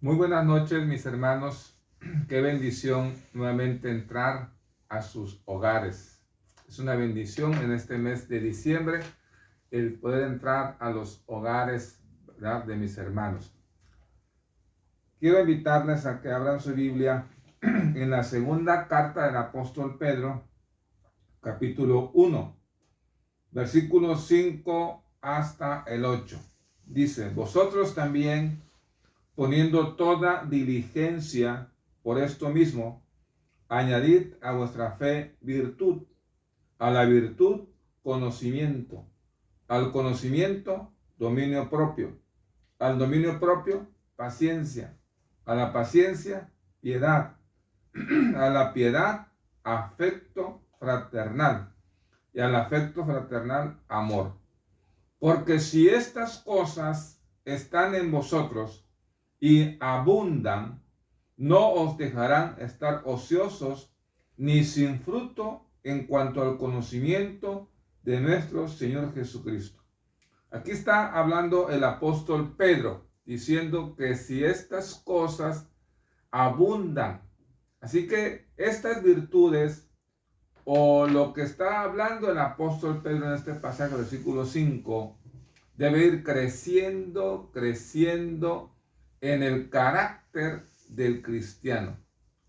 Muy buenas noches, mis hermanos. Qué bendición nuevamente entrar a sus hogares. Es una bendición en este mes de diciembre el poder entrar a los hogares, ¿verdad?, de mis hermanos. Quiero invitarles a que abran su Biblia en la segunda carta del apóstol Pedro, capítulo 1, versículos 5 hasta el 8. Dice: vosotros también, poniendo toda diligencia por esto mismo, añadid a vuestra fe virtud, a la virtud conocimiento, al conocimiento dominio propio, al dominio propio paciencia, a la paciencia piedad, a la piedad afecto fraternal y al afecto fraternal amor. Porque si estas cosas están en vosotros y abundan, no os dejarán estar ociosos ni sin fruto en cuanto al conocimiento de nuestro Señor Jesucristo. Aquí está hablando el apóstol Pedro, diciendo que si estas cosas abundan, así que estas virtudes, o lo que está hablando el apóstol Pedro en este pasaje, versículo 5, debe ir creciendo en el carácter del cristiano,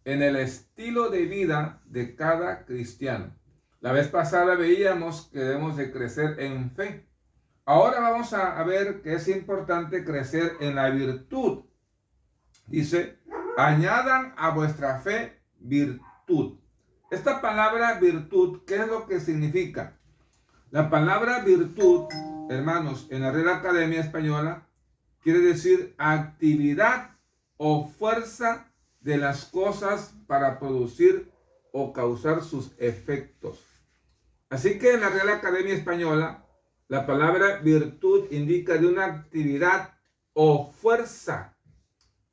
en el estilo de vida de cada cristiano. La vez pasada veíamos que debemos de crecer en fe. Ahora vamos a ver que es importante crecer en la virtud. Dice: añadan a vuestra fe virtud. Esta palabra virtud, ¿qué es lo que significa? La palabra virtud, hermanos, en la Real Academia Española, quiere decir actividad o fuerza de las cosas para producir o causar sus efectos. Así que en la Real Academia Española, la palabra virtud indica de una actividad o fuerza,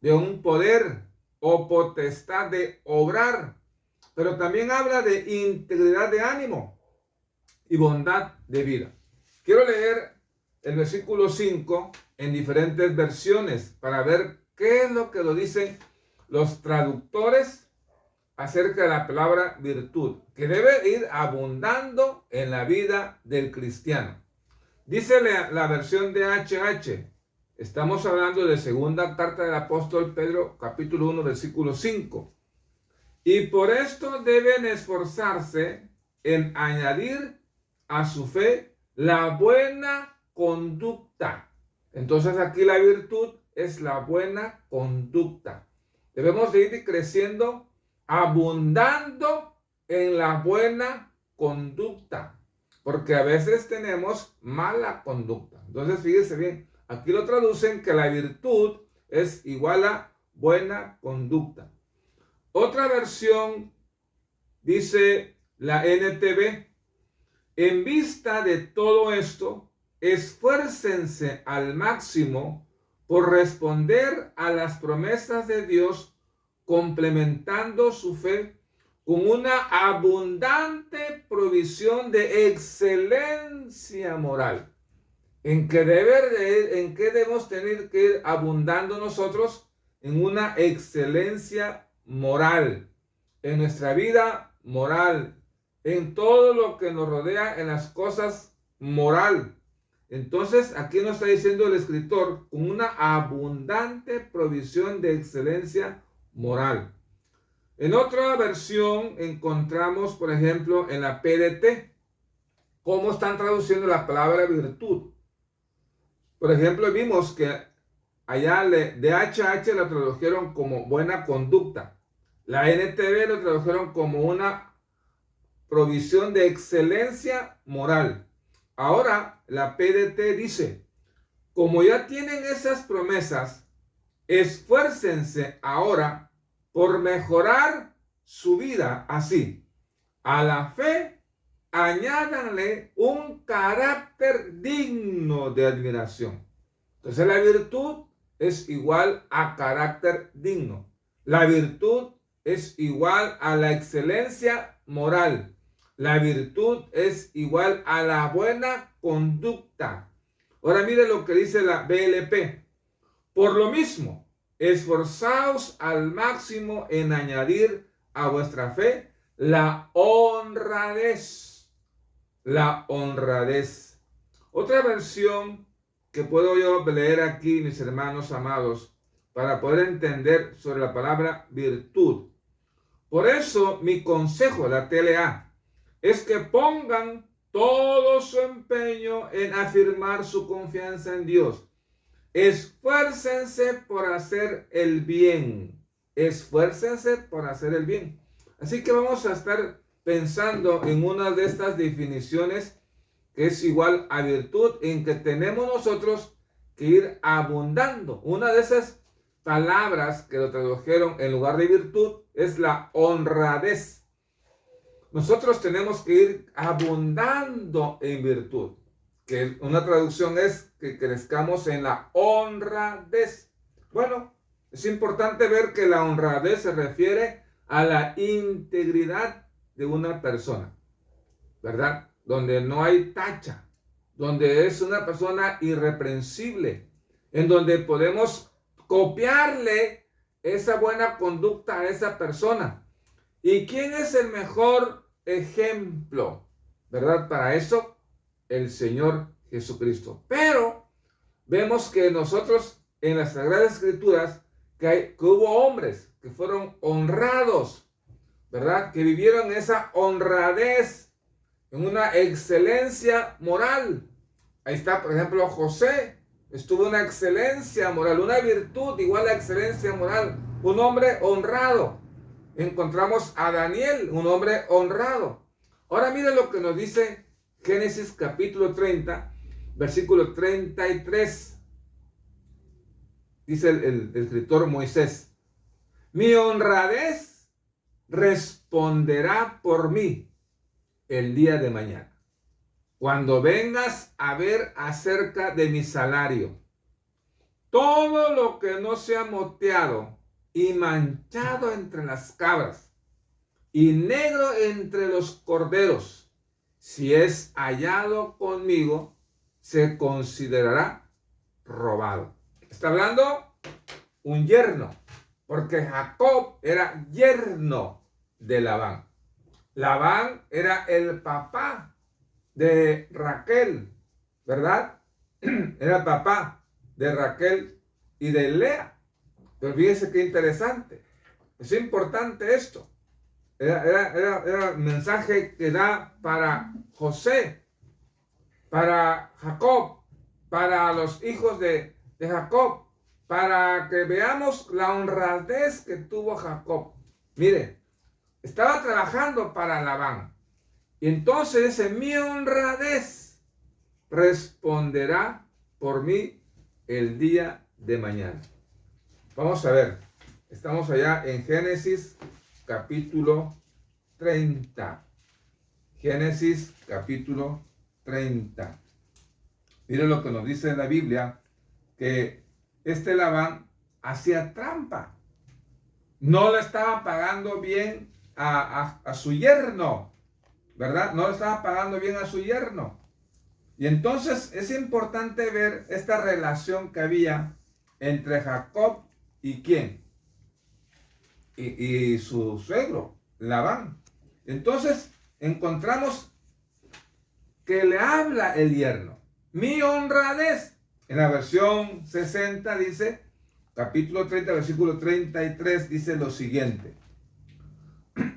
de un poder o potestad de obrar, pero también habla de integridad de ánimo y bondad de vida. Quiero leer el versículo 5 en diferentes versiones para ver qué es lo que lo dicen los traductores acerca de la palabra virtud, que debe ir abundando en la vida del cristiano. Dice la versión de HH, estamos hablando de segunda carta del apóstol Pedro, capítulo 1, versículo 5. Y por esto deben esforzarse en añadir a su fe la buena conducta. Entonces aquí la virtud es la buena conducta. Debemos de ir creciendo, abundando en la buena conducta, porque a veces tenemos mala conducta. Entonces fíjese bien, aquí lo traducen que la virtud es igual a buena conducta. Otra versión dice la NTV: en vista de todo esto, esfuércense al máximo por responder a las promesas de Dios, complementando su fe con una abundante provisión de excelencia moral. ¿En qué debemos tener que ir abundando nosotros? En una excelencia moral, en nuestra vida moral, en todo lo que nos rodea, en las cosas moral. Entonces aquí nos está diciendo el escritor, con una abundante provisión de excelencia moral. En otra versión encontramos, por ejemplo, en la PDT, cómo están traduciendo la palabra virtud. Por ejemplo, vimos que allá de HH lo tradujeron como buena conducta. La NTV lo tradujeron como una provisión de excelencia moral. Ahora la PDT dice: como ya tienen esas promesas, esfuércense ahora por mejorar su vida así. A la fe añádanle un carácter digno de admiración. Entonces la virtud es igual a carácter digno. La virtud es igual a la excelencia moral. La virtud es igual a la buena conducta. Ahora mire lo que dice la BLP. Por lo mismo, esforzaos al máximo en añadir a vuestra fe la honradez. La honradez. Otra versión que puedo yo leer aquí, mis hermanos amados, para poder entender sobre la palabra virtud. Por eso mi consejo, la TLA, es que pongan todo su empeño en afirmar su confianza en Dios. Esfuércense por hacer el bien. Esfuércense por hacer el bien. Así que vamos a estar pensando en una de estas definiciones que es igual a virtud, en que tenemos nosotros que ir abundando. Una de esas palabras que lo tradujeron en lugar de virtud es la honradez. Nosotros tenemos que ir abundando en virtud, que una traducción es que crezcamos en la honradez. Bueno, es importante ver que la honradez se refiere a la integridad de una persona, ¿verdad? Donde no hay tacha, donde es una persona irreprensible, en donde podemos copiarle esa buena conducta a esa persona. ¿Y quién es el mejor ejemplo, verdad? Para eso, el Señor Jesucristo. Pero vemos que nosotros en las Sagradas Escrituras que hubo hombres que fueron honrados, ¿verdad? Que vivieron esa honradez en una excelencia moral. Ahí está, por ejemplo, José. Estuvo una excelencia moral, una virtud igual a excelencia moral. Un hombre honrado. Encontramos a Daniel, un hombre honrado. Ahora mire lo que nos dice Génesis capítulo 30, versículo 33. Dice el escritor Moisés: mi honradez responderá por mí el día de mañana, cuando vengas a ver acerca de mi salario. Todo lo que no sea moteado y manchado entre las cabras y negro entre los corderos, si es hallado conmigo, se considerará robado. Está hablando un yerno, porque Jacob era yerno de Labán. Labán era el papá de Raquel, ¿verdad? Era el papá de Raquel y de Lea. Pero fíjense qué interesante. Es importante esto. Era el mensaje que da para José, para Jacob, para los hijos de Jacob, para que veamos la honradez que tuvo Jacob. Mire, estaba trabajando para Labán. Y entonces dice: mi honradez responderá por mí el día de mañana. Vamos a ver. Estamos allá en Génesis capítulo 30. Génesis capítulo 30. Miren lo que nos dice la Biblia, que este Labán hacía trampa. No le estaba pagando bien a su yerno, ¿verdad? No le estaba pagando bien a su yerno. Y entonces es importante ver esta relación que había entre Jacob y ¿quién? Y su suegro, Labán. Entonces encontramos que le habla el yerno: mi honradez. En la versión 60 dice, capítulo 30, versículo 33, dice lo siguiente: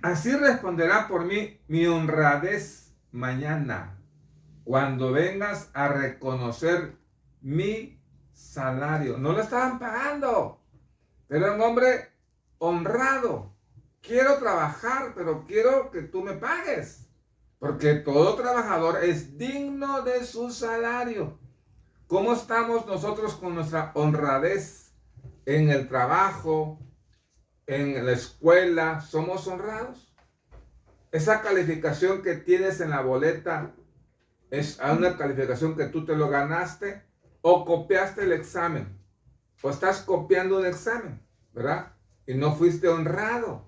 así responderá por mí mi honradez mañana, cuando vengas a reconocer mi salario. No le estaban pagando, pero era un hombre honrado. Quiero trabajar, pero quiero que tú me pagues, porque todo trabajador es digno de su salario. ¿Cómo estamos nosotros con nuestra honradez en el trabajo, en la escuela? ¿Somos honrados? Esa calificación que tienes en la boleta, ¿es una calificación que tú te lo ganaste o copiaste el examen? O estás copiando un examen, ¿verdad? Y no fuiste honrado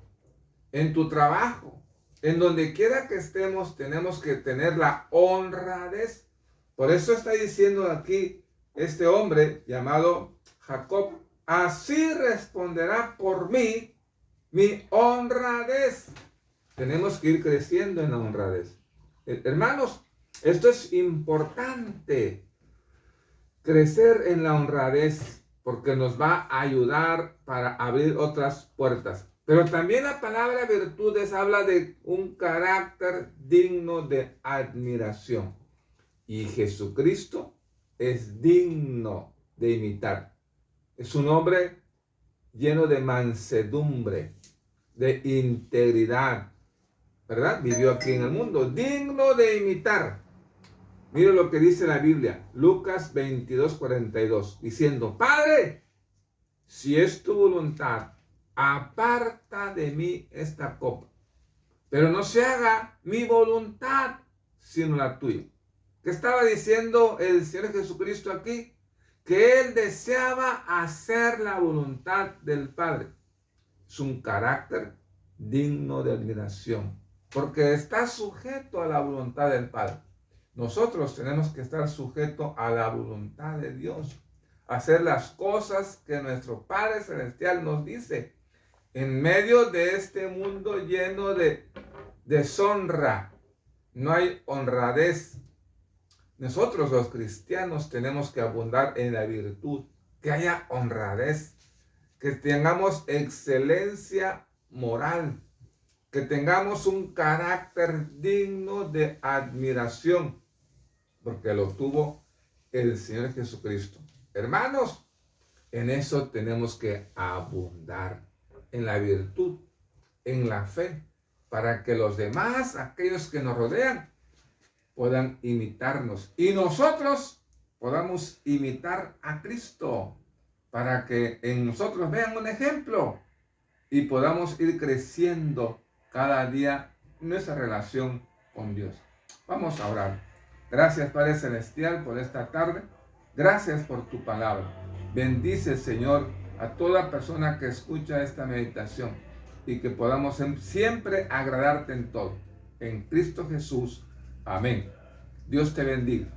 en tu trabajo. En donde quiera que estemos, tenemos que tener la honradez. Por eso está diciendo aquí este hombre llamado Jacob: así responderá por mí mi honradez. Tenemos que ir creciendo en la honradez. Hermanos, esto es importante. Crecer en la honradez, porque nos va a ayudar para abrir otras puertas. Pero también la palabra virtudes habla de un carácter digno de admiración. Y Jesucristo es digno de imitar. Es un hombre lleno de mansedumbre, de integridad, ¿verdad? Vivió aquí en el mundo, digno de imitar. Mire lo que dice la Biblia, Lucas 22:42, diciendo: Padre, si es tu voluntad, aparta de mí esta copa, pero no se haga mi voluntad, sino la tuya. ¿Qué estaba diciendo el Señor Jesucristo aquí? Que Él deseaba hacer la voluntad del Padre. Es un carácter digno de admiración, porque está sujeto a la voluntad del Padre. Nosotros tenemos que estar sujetos a la voluntad de Dios, hacer las cosas que nuestro Padre Celestial nos dice. En medio de este mundo lleno de deshonra, no hay honradez. Nosotros los cristianos tenemos que abundar en la virtud, que haya honradez, que tengamos excelencia moral, que tengamos un carácter digno de admiración, porque lo tuvo el Señor Jesucristo. Hermanos, en eso tenemos que abundar, en la virtud, en la fe, para que los demás, aquellos que nos rodean, puedan imitarnos y nosotros podamos imitar a Cristo, para que en nosotros vean un ejemplo y podamos ir creciendo cada día nuestra relación con Dios. Vamos a orar. Gracias, Padre Celestial, por esta tarde. Gracias por tu palabra. Bendice, Señor, a toda persona que escucha esta meditación y que podamos siempre agradarte en todo. En Cristo Jesús. Amén. Dios te bendiga.